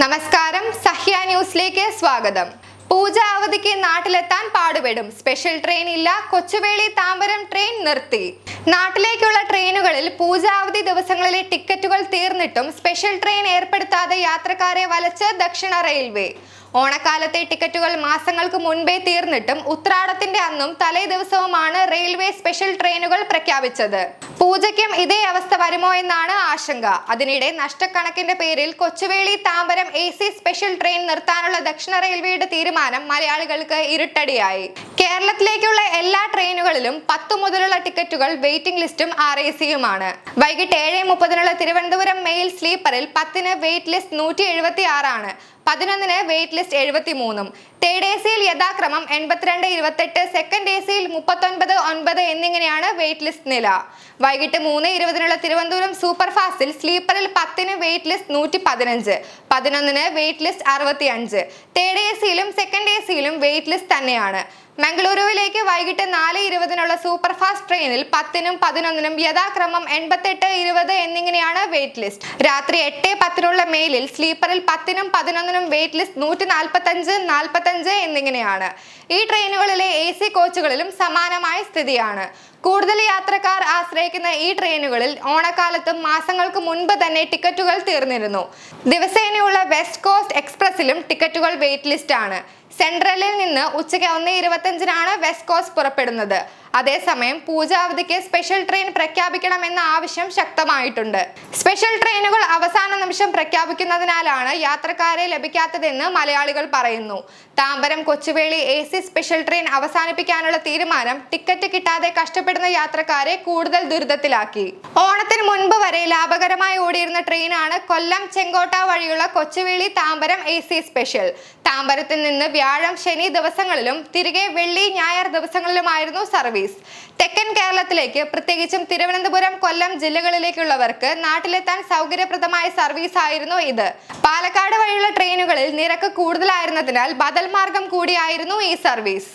നമസ്കാരം, സഹ്യ ന്യൂസിലേക്ക് സ്വാഗതം. പൂജ അവധിക്ക് നാട്ടിലെത്താൻ പാടുപെടും. സ്പെഷ്യൽ ട്രെയിൻ ഇല്ല. കൊച്ചുവേളി താമ്പരം ട്രെയിൻ നിർത്തി. നാട്ടിലേക്കുള്ള ട്രെയിനുകളിൽ പൂജ അവധി ദിവസങ്ങളിലെ ടിക്കറ്റുകൾ തീർന്നിട്ടും സ്പെഷ്യൽ ട്രെയിൻ ഏർപ്പെടുത്താതെ യാത്രക്കാരെ വലച്ച് ദക്ഷിണ റെയിൽവേ. ഓണക്കാലത്തെ ടിക്കറ്റുകൾ മാസങ്ങൾക്ക് മുൻപേ തീർന്നിട്ടും ഉത്രാടത്തിന്റെ അന്നും തലേ ദിവസവുമാണ് റെയിൽവേ സ്പെഷ്യൽ ട്രെയിനുകൾ പ്രഖ്യാപിച്ചത്. പൂജയ്ക്കും ഇതേ അവസ്ഥ വരുമോ എന്നാണ് ആശങ്ക. അതിനിടെ നഷ്ടക്കണക്കിന്റെ പേരിൽ Kochuveli Tambaram AC special train നിർത്താനുള്ള ദക്ഷിണ റെയിൽവേയുടെ തീരുമാനം മലയാളികൾക്ക് ഇരുട്ടടിയായി. കേരളത്തിലേക്കുള്ള എല്ലാ ട്രെയിനുകളിലും 10 മുതലുള്ള ടിക്കറ്റുകൾ വെയിറ്റിംഗ് ലിസ്റ്റും RACയുമാണ്. വൈകിട്ട് 7:30 തിരുവനന്തപുരം മെയിൽ സ്ലീപ്പറിൽ 10 വെയിറ്റ് ലിസ്റ്റ് 176 ആണ്. 11 വെയിറ്റ് ലിസ്റ്റ് 73. തേർഡ് ACയിൽ യഥാക്രമം 82, 28, സെക്കൻഡ് ACയിൽ 39, 9 എന്നിങ്ങനെയാണ് വെയിറ്റ് ലിസ്റ്റ് നില. വൈകിട്ട് 3:20 തിരുവനന്തപുരം സൂപ്പർ ഫാസ്റ്റിൽ സ്ലീപ്പറിൽ 10 wait list 115, 11 wait list 65. Third ACയിലും സെക്കൻഡ് ACയിലും വെയിറ്റ് ലിസ്റ്റ് തന്നെയാണ്. മംഗളൂരുവിലേക്ക് വൈകിട്ട് 4:20 സൂപ്പർ ഫാസ്റ്റ് ട്രെയിനിൽ 10, 11 യഥാക്രമം 88, 20 എന്നിങ്ങനെയാണ് വെയിറ്റ് ലിസ്റ്റ്. രാത്രി 8:10 മെയിലിൽ സ്ലീപ്പറിൽ 10, 11 വെയിറ്റ് ലിസ്റ്റ് 145, 45 എന്നിങ്ങനെയാണ്. ഈ ട്രെയിനുകളിലെ AC കോച്ചുകളിലും സമാനമായ സ്ഥിതിയാണ്. കൂടുതൽ യാത്രക്കാർ ആശ്രയിക്കുന്ന ഈ ട്രെയിനുകളിൽ ഓണക്കാലത്തും മാസങ്ങൾക്ക് മുൻപ് തന്നെ ടിക്കറ്റുകൾ തീർന്നിരുന്നു. ദിവസേനയുള്ള വെസ്റ്റ് കോസ്റ്റ് എക്സ്പ്രസിലും ടിക്കറ്റുകൾ വെയിറ്റ് ലിസ്റ്റ് ആണ്. സെൻട്രലിൽ നിന്ന് ഉച്ചയ്ക്ക് 1:25 വെസ്റ്റ് കോസ്റ്റ് പുറപ്പെടുന്നത്. അതേസമയം പൂജ അവധിക്ക് സ്പെഷ്യൽ ട്രെയിൻ പ്രഖ്യാപിക്കണമെന്ന ആവശ്യം ശക്തമായിട്ടുണ്ട്. സ്പെഷ്യൽ ട്രെയിനുകൾ അവസാന നിമിഷം പ്രഖ്യാപിക്കുന്നതിനാലാണ് യാത്രക്കാരെ ലഭിക്കാത്തതെന്ന് മലയാളികൾ പറയുന്നു. Tambaram Kochuveli AC special train അവസാനിപ്പിക്കാനുള്ള തീരുമാനം ടിക്കറ്റ് കിട്ടാതെ കഷ്ടപ്പെടുന്ന യാത്രക്കാരെ കൂടുതൽ ദുരിതത്തിലാക്കി. ഓണത്തിന് മുൻപ് വരെ ലാഭകരമായി ഓടിയിരുന്ന ട്രെയിനാണ് കൊല്ലം ചെങ്കോട്ട വഴിയുള്ള കൊച്ചുവേളി താമ്പരം AC സ്പെഷ്യൽ. താമ്പരത്തിൽ നിന്ന് വ്യാഴം, ശനി ദിവസങ്ങളിലും തിരികെ വെള്ളി, ഞായർ ദിവസങ്ങളിലുമായിരുന്നു സർവീസ്. തെക്കൻ കേരളത്തിലേക്ക്, പ്രത്യേകിച്ചും തിരുവനന്തപുരം, കൊല്ലം ജില്ലകളിലേക്കുള്ളവർക്ക് നാട്ടിലെത്താൻ സൗകര്യപ്രദമായ സർവീസ് ആയിരുന്നു ഇത്. പാലക്കാട് വഴിയുള്ള ട്രെയിനുകളിൽ നിരക്ക് കൂടുതലായിരുന്നതിനാൽ ബദൽ മാർഗം കൂടിയായിരുന്നു ഈ സർവീസ്.